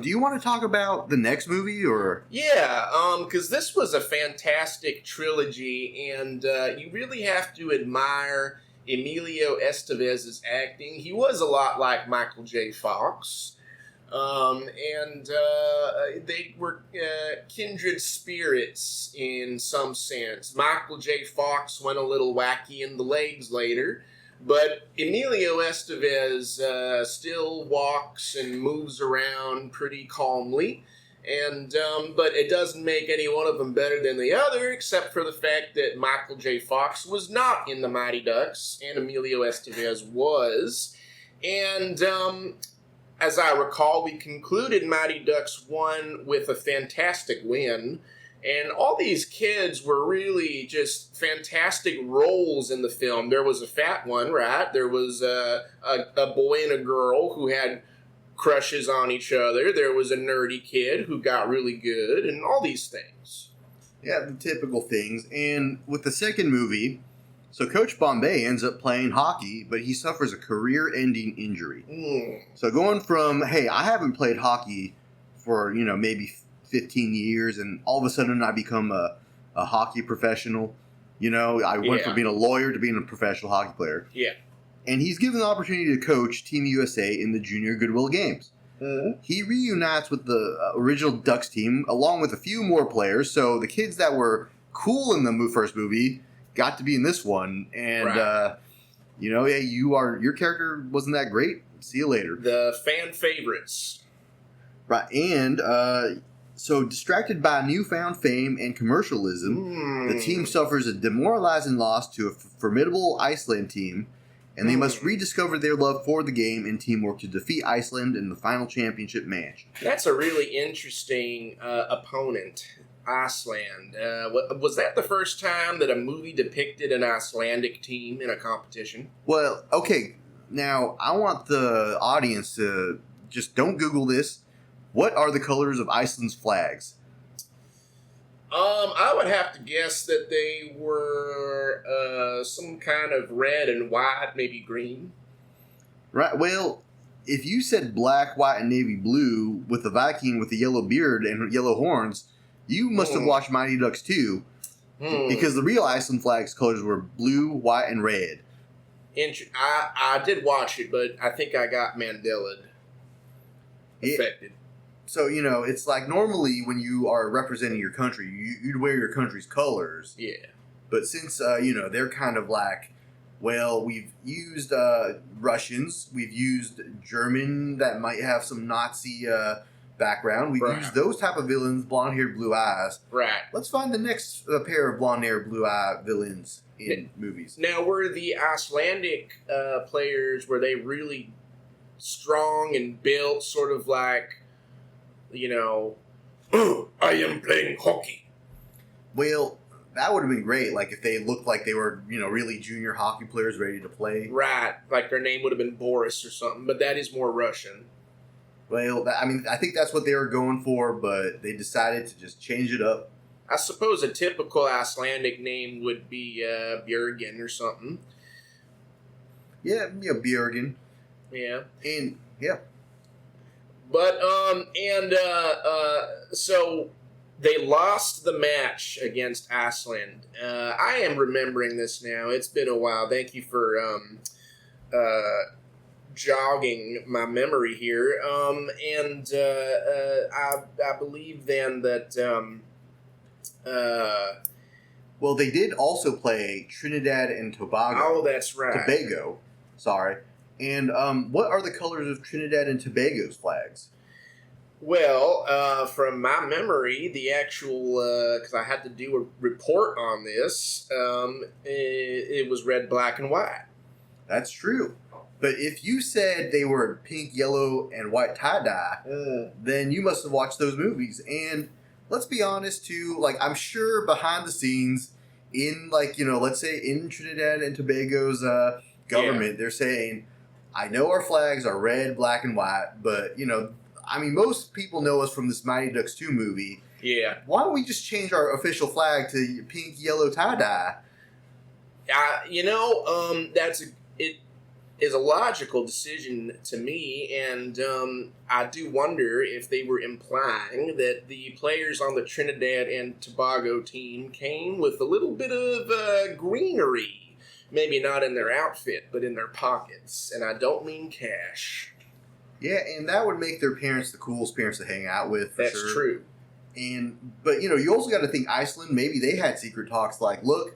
Do you want to talk about the next movie, or? Yeah, because this was a fantastic trilogy, and you really have to admire Emilio Estevez's acting. He was a lot like Michael J. Fox, and they were kindred spirits in some sense. Michael J. Fox went a little wacky in the legs later, but Emilio Estevez still walks and moves around pretty calmly, and but it doesn't make any one of them better than the other, except for the fact that Michael J. Fox was not in the Mighty Ducks, and Emilio Estevez was. And as I recall, we concluded Mighty Ducks 1 with a fantastic win. And all these kids were really just fantastic roles in the film. There was a fat one, right? There was a boy and a girl who had crushes on each other. There was a nerdy kid who got really good, and all these things. Yeah, the typical things. And with the second movie, so Coach Bombay ends up playing hockey, but he suffers a career-ending injury. So going from, hey, I haven't played hockey for, maybe 15 years, and all of a sudden I become a hockey professional. I went from being a lawyer to being a professional hockey player. Yeah. And he's given the opportunity to coach Team USA in the Junior Goodwill Games. He reunites with the original Ducks team, along with a few more players. So the kids that were cool in the first movie got to be in this one. And, right. Your character wasn't that great. See you later. The fan favorites. Right. And, so, distracted by newfound fame and commercialism, the team suffers a demoralizing loss to a formidable Iceland team, and they must rediscover their love for the game and teamwork to defeat Iceland in the final championship match. That's a really interesting opponent, Iceland. Was that the first time that a movie depicted an Icelandic team in a competition? Well, okay, now I want the audience to just don't Google this. What are the colors of Iceland's flags? I would have to guess that they were some kind of red and white, maybe green. Right. Well, if you said black, white, and navy blue with a Viking with a yellow beard and yellow horns, you must have watched Mighty Ducks 2, because the real Iceland flag's colors were blue, white, and red. I did watch it, but I think I got Mandela'd affected. So, it's like normally when you are representing your country, you'd wear your country's colors. Yeah. But since, they're kind of like, well, we've used Russians, we've used German that might have some Nazi background. We've used those type of villains, blonde-haired, blue eyes. Right. Let's find the next pair of blonde-haired, blue-eyed villains in movies. Now, were the Icelandic players, were they really strong and built, sort of like, I am playing hockey? Well, that would have been great. Like if they looked like they were, really junior hockey players ready to play. Right. Like their name would have been Boris or something, but that is more Russian. Well, I think that's what they were going for, but they decided to just change it up. I suppose a typical Icelandic name would be Björgen or something. Yeah, Björgen. Yeah. And, yeah. But, so they lost the match against Iceland. I am remembering this now. It's been a while. Thank you for jogging my memory here. I believe then that... well, they did also play Trinidad and Tobago. Oh, that's right. Tobago. Sorry. And what are the colors of Trinidad and Tobago's flags? Well, from my memory, the actual, because I had to do a report on this, it was red, black, and white. That's true. But if you said they were pink, yellow, and white tie-dye, then you must have watched those movies. And let's be honest, too, like, I'm sure behind the scenes, in, like, let's say in Trinidad and Tobago's government, they're saying, I know our flags are red, black, and white, but, most people know us from this Mighty Ducks 2 movie. Yeah. Why don't we just change our official flag to pink, yellow, tie-dye? That's it. is a logical decision to me, and I do wonder if they were implying that the players on the Trinidad and Tobago team came with a little bit of greenery. Maybe not in their outfit, but in their pockets. And I don't mean cash. Yeah, and that would make their parents the coolest parents to hang out with, for That's sure. true. But you also got to think Iceland, maybe they had secret talks like, look,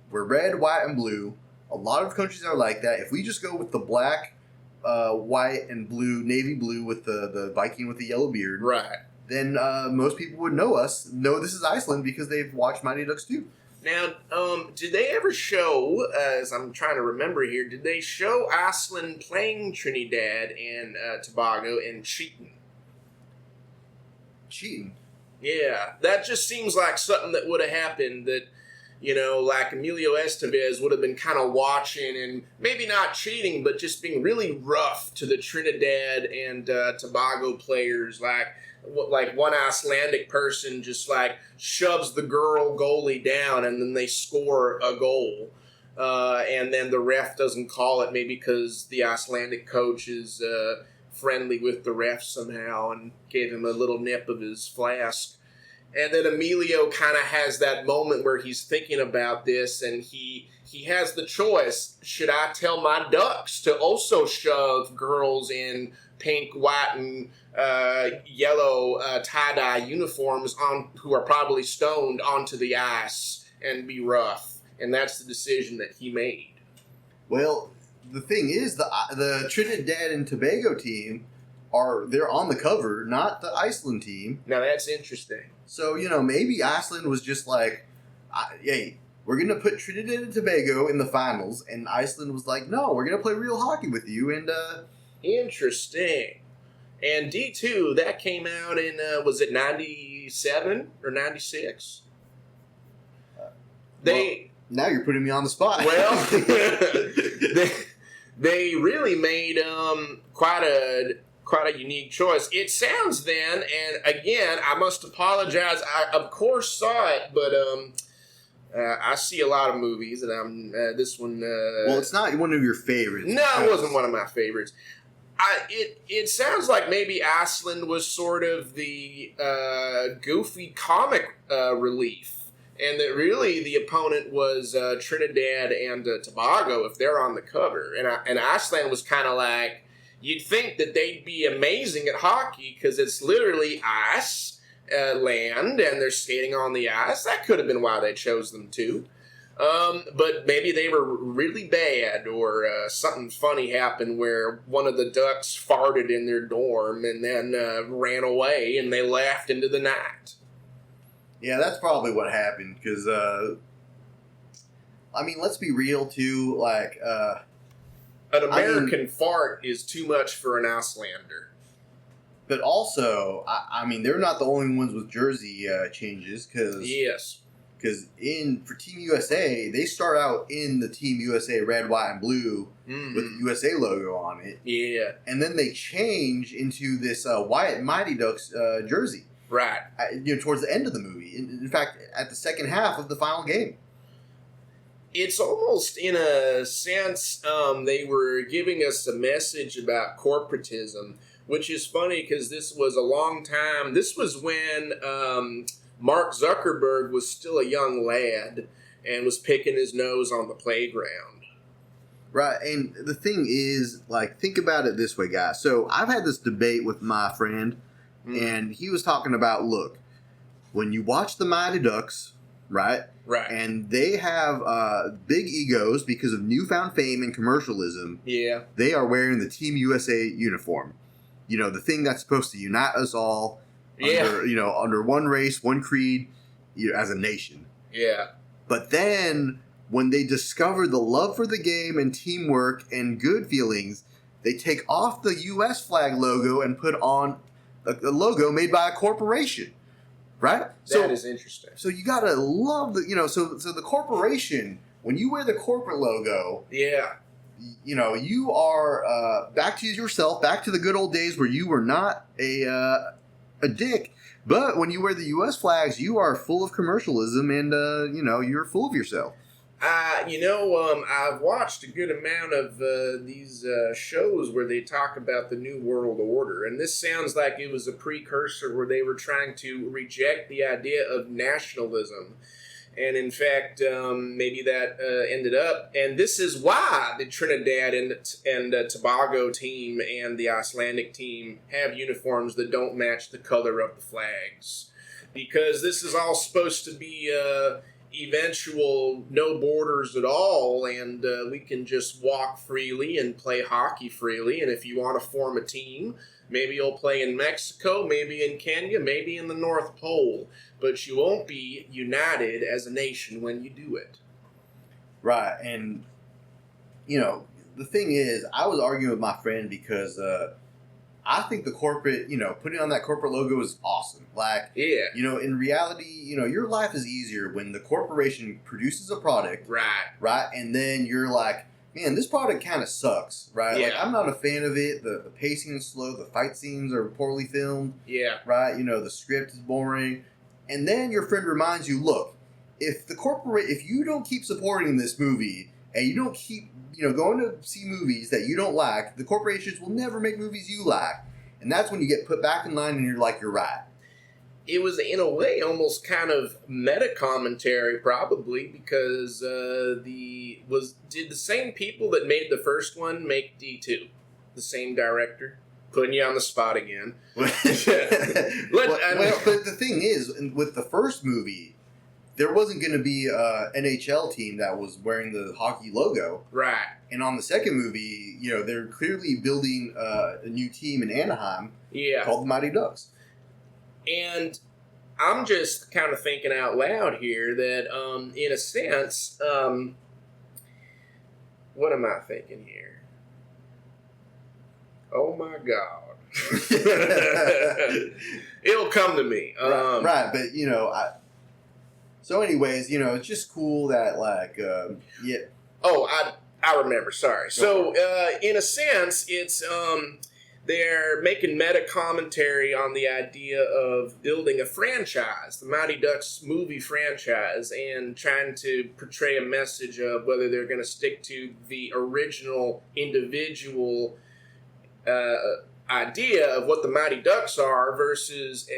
we're red, white, and blue. A lot of countries are like that. If we just go with the black, white, and blue, navy blue with the Viking with the yellow beard, Right. then most people would know this is Iceland because they've watched Mighty Ducks 2. Now, did they ever show, as I'm trying to remember here, did they show Iceland playing Trinidad and Tobago and cheating? Cheating? Yeah, that just seems like something that would have happened that, like Emilio Estevez would have been kind of watching and maybe not cheating, but just being really rough to the Trinidad and Tobago players. Like one Icelandic person just like shoves the girl goalie down and then they score a goal. And then the ref doesn't call it, maybe because the Icelandic coach is friendly with the ref somehow and gave him a little nip of his flask. And then Emilio kind of has that moment where he's thinking about this, and he has the choice. Should I tell my Ducks to also shove girls in pink, white, and yellow tie-dye uniforms who are probably stoned onto the ice and be rough? And that's the decision that he made. Well, the thing is, the Trinidad and Tobago team they're on the cover, not the Iceland team. Now that's interesting. So, maybe Iceland was just like, hey, we're going to put Trinidad and Tobago in the finals. And Iceland was like, no, we're going to play real hockey with you. And Interesting. And D2, that came out in, was it 97 or 96? Now you're putting me on the spot. Well, they really made quite a unique choice. It sounds then, and again, I must apologize. I of course saw it, but I see a lot of movies, and this one. Well, it's not one of your favorites. No, it wasn't one of my favorites. It sounds like maybe Iceland was sort of the goofy comic relief. And that really the opponent was Trinidad and Tobago if they're on the cover. And Iceland was kind of like, you'd think that they'd be amazing at hockey because it's literally ice, land, and they're skating on the ice. That could have been why they chose them too. But maybe they were really bad or something funny happened where one of the Ducks farted in their dorm and then ran away and they laughed into the night. Yeah, that's probably what happened, because, let's be real, too, like, an American fart is too much for an Icelander. But also, they're not the only ones with jersey changes, because Yes. For Team USA, they start out in the Team USA red, white, and blue with the USA logo on it. Yeah. And then they change into this white Mighty Ducks jersey. Right. Towards the end of the movie. In fact, at the second half of the final game. It's almost, in a sense, they were giving us a message about corporatism, which is funny because this was a long time. This was when Mark Zuckerberg was still a young lad and was picking his nose on the playground. Right, and the thing is, think about it this way, guys. So I've had this debate with my friend, and he was talking about, look, when you watch the Mighty Ducks, right? Right. And they have big egos because of newfound fame and commercialism. Yeah. They are wearing the Team USA uniform. The thing that's supposed to unite us all under one race, one creed, as a nation. Yeah. But then when they discover the love for the game and teamwork and good feelings, they take off the US flag logo and put on a logo made by a corporation, right? That is interesting. So you gotta love so the corporation, when you wear the corporate logo, yeah, you are back to yourself, back to the good old days where you were not a dick. But when you wear the U.S. flags, you are full of commercialism and you're full of yourself. I've watched a good amount of these shows where they talk about the New World Order, and this sounds like it was a precursor where they were trying to reject the idea of nationalism. And in fact, maybe that ended up, and this is why the Trinidad and Tobago team and the Icelandic team have uniforms that don't match the color of the flags, because this is all supposed to be eventual no borders at all, and we can just walk freely and play hockey freely. And if you want to form a team, maybe you'll play in Mexico, maybe in Kenya, maybe in the North Pole, but you won't be united as a nation when you do it. Right. And, the thing is, I was arguing with my friend because I think the corporate, putting on that corporate logo is awesome. Like, yeah. In reality, your life is easier when the corporation produces a product. Right. And then you're like, man, this product kind of sucks. Right. Yeah. Like, I'm not a fan of it. The pacing is slow. The fight scenes are poorly filmed. Yeah. Right. The script is boring. And then your friend reminds you, look, if you don't keep supporting this movie and you don't keep, going to see movies that you don't like, the corporations will never make movies you like. And that's when you get put back in line and you're like, you're right. It was, in a way, almost kind of meta commentary, probably, because did the same people that made the first one make D2? The same director? Putting you on the spot again. But the thing is, with the first movie, there wasn't going to be an NHL team that was wearing the hockey logo. Right. And on the second movie, they're clearly building a new team in Anaheim called the Mighty Ducks. And I'm just kind of thinking out loud here that, in a sense, what am I thinking here? Oh my God. It'll come to me. Right, but, so anyways, it's just cool that, like, yeah. Oh, I remember, sorry. So, in a sense, it's, they're making meta commentary on the idea of building a franchise, the Mighty Ducks movie franchise, and trying to portray a message of whether they're going to stick to the original individual idea of what the Mighty Ducks are versus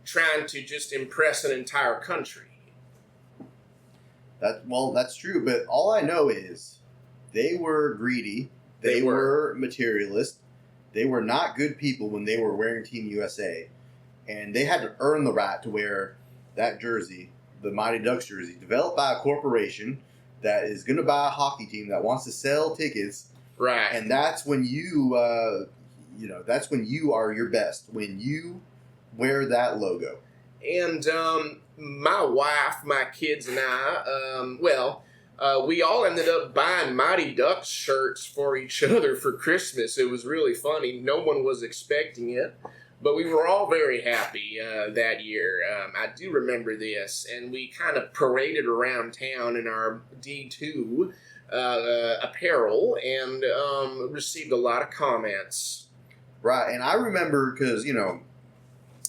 trying to just impress an entire country. That's true, but all I know is they were greedy, they were materialist, they were not good people when they were wearing Team USA, and they had to earn the right to wear that jersey, the Mighty Ducks jersey, developed by a corporation that is going to buy a hockey team that wants to sell tickets. Right. And that's when that's when you are your best, when you wear that logo. And my wife, my kids, and I, we all ended up buying Mighty Ducks shirts for each other for Christmas. It was really funny. No one was expecting it, but we were all very happy that year. I do remember this, and we kind of paraded around town in our D2 apparel and received a lot of comments. Right, and I remember because,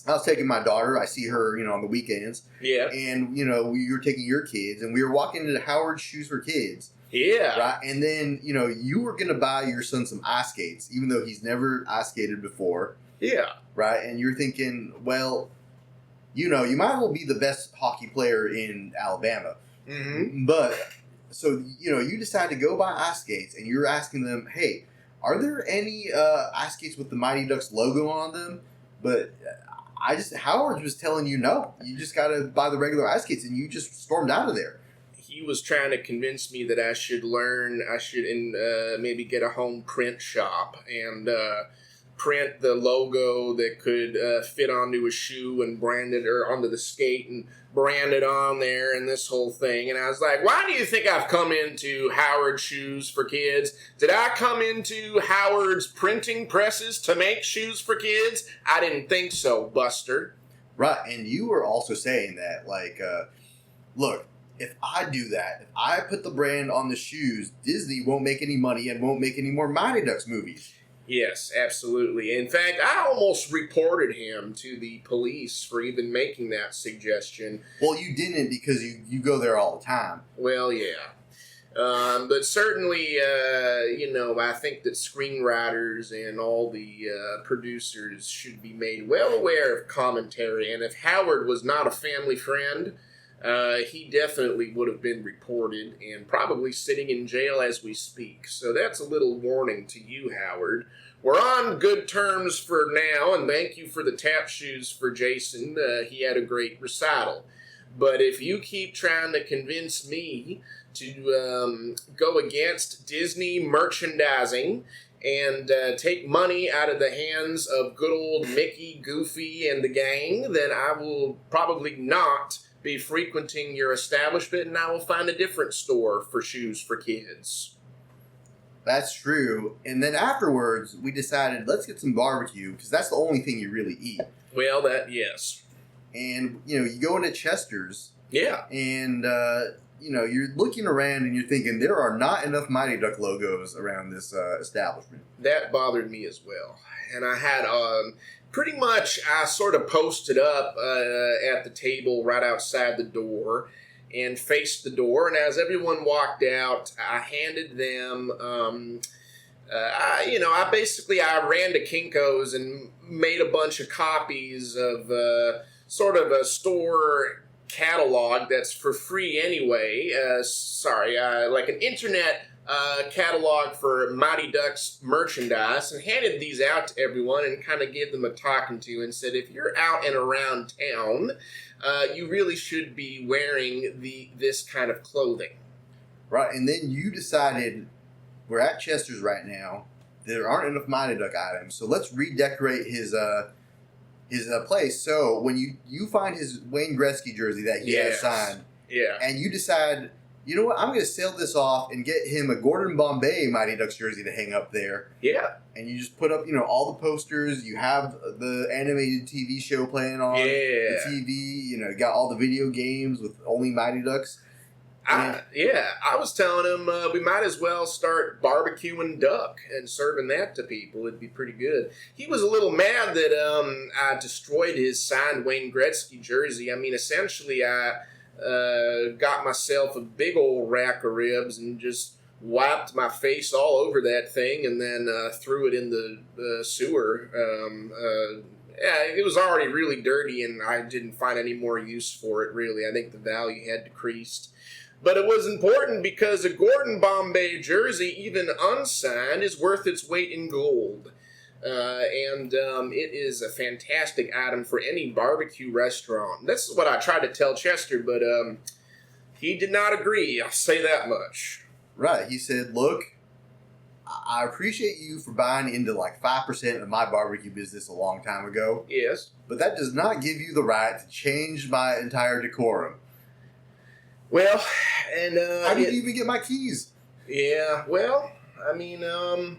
I was taking my daughter. I see her, on the weekends. Yeah. And, you were taking your kids, and we were walking into Howard's Shoes for Kids. Yeah. Right, and then, you were going to buy your son some ice skates, even though he's never ice skated before. Yeah. Right, and you're thinking, well, you might as well be the best hockey player in Alabama. Mm-hmm. But, so, you decide to go buy ice skates, and you're asking them, hey, are there any ice skates with the Mighty Ducks logo on them? But Howard was telling you no. You just got to buy the regular ice skates, and you just stormed out of there. He was trying to convince me that I should maybe get a home print shop and print the logo that could fit onto a shoe and brand it, or onto the skate and brand it on there and this whole thing. And I was like, why do you think I've come into Howard Shoes for Kids? Did I come into Howard's printing presses to make shoes for kids? I didn't think so, Buster. Right, and you were also saying that, like, look, if I do that, if I put the brand on the shoes, Disney won't make any money and won't make any more Mighty Ducks movies. Yes, absolutely. In fact, I almost reported him to the police for even making that suggestion. Well, you didn't because you go there all the time. Well, yeah. But certainly, I think that screenwriters and all the producers should be made well aware of commentary. And if Howard was not a family friend, he definitely would have been reported and probably sitting in jail as we speak. So that's a little warning to you, Howard. We're on good terms for now, and thank you for the tap shoes for Jason. He had a great recital. But if you keep trying to convince me to go against Disney merchandising and take money out of the hands of good old Mickey, Goofy, and the gang, then I will probably not be frequenting your establishment, and I will find a different store for shoes for kids. That's true. And then afterwards, we decided, let's get some barbecue, because that's the only thing you really eat. Well, yes. And, you go into Chester's. Yeah. And, you're looking around and you're thinking, there are not enough Mighty Duck logos around this establishment. That bothered me as well. And I had, pretty much, I sort of posted up at the table right outside the door and faced the door. And as everyone walked out, I handed them, I ran to Kinko's and made a bunch of copies of sort of a store catalog that's for free anyway. Like an internet catalog for Mighty Ducks merchandise, and handed these out to everyone and kind of gave them a talking to and said, if you're out and around town, you really should be wearing this kind of clothing. Right, and then you decided, we're at Chester's right now, there aren't enough Mighty Duck items, so let's redecorate his place. So when you find his Wayne Gretzky jersey that he has signed, and you decide, you know what, I'm going to sell this off and get him a Gordon Bombay Mighty Ducks jersey to hang up there. Yeah. And you just put up, all the posters. You have the animated TV show playing on the TV. You got all the video games with only Mighty Ducks. I was telling him we might as well start barbecuing duck and serving that to people. It'd be pretty good. He was a little mad that I destroyed his signed Wayne Gretzky jersey. I mean, essentially, I got myself a big old rack of ribs and just wiped my face all over that thing and then threw it in the sewer. It was already really dirty, and I didn't find any more use for it, really. I think the value had decreased. But it was important because a Gordon Bombay jersey, even unsigned, is worth its weight in gold. It is a fantastic item for any barbecue restaurant. That's what I tried to tell Chester, but he did not agree. I'll say that much. Right. He said, look, I appreciate you for buying into like 5% of my barbecue business a long time ago. Yes. But that does not give you the right to change my entire decorum. Well, and how did you even get my keys? Yeah, well, I mean, one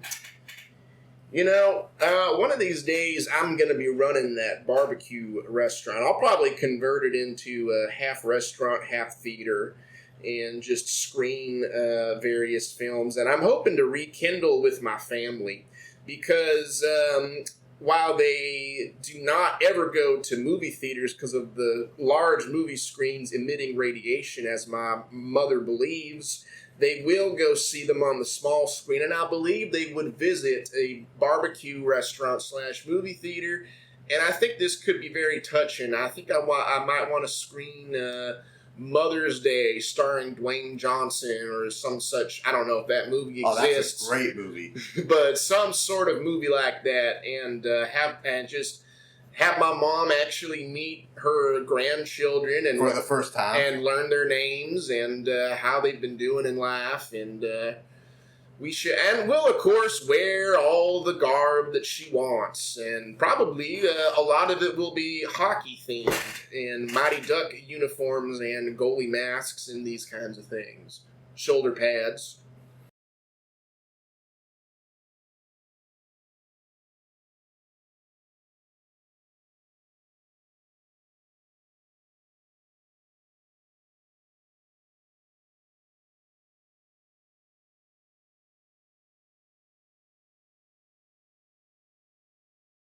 of these days I'm going to be running that barbecue restaurant. I'll probably convert it into a half restaurant, half theater, and just screen various films. And I'm hoping to rekindle with my family because while they do not ever go to movie theaters because of the large movie screens emitting radiation, as my mother believes, they will go see them on the small screen. And I believe they would visit a barbecue restaurant / movie theater. And I think this could be very touching. I think I might want to screen Mother's Day starring Dwayne Johnson or some such. I don't know if that movie exists. That's a great movie. But some sort of movie like that, and have my mom actually meet her grandchildren and for the first time and learn their names and how they've been doing in life, and we'll of course wear all the garb that she wants, and probably a lot of it will be hockey themed and Mighty Duck uniforms and goalie masks and these kinds of things, shoulder pads.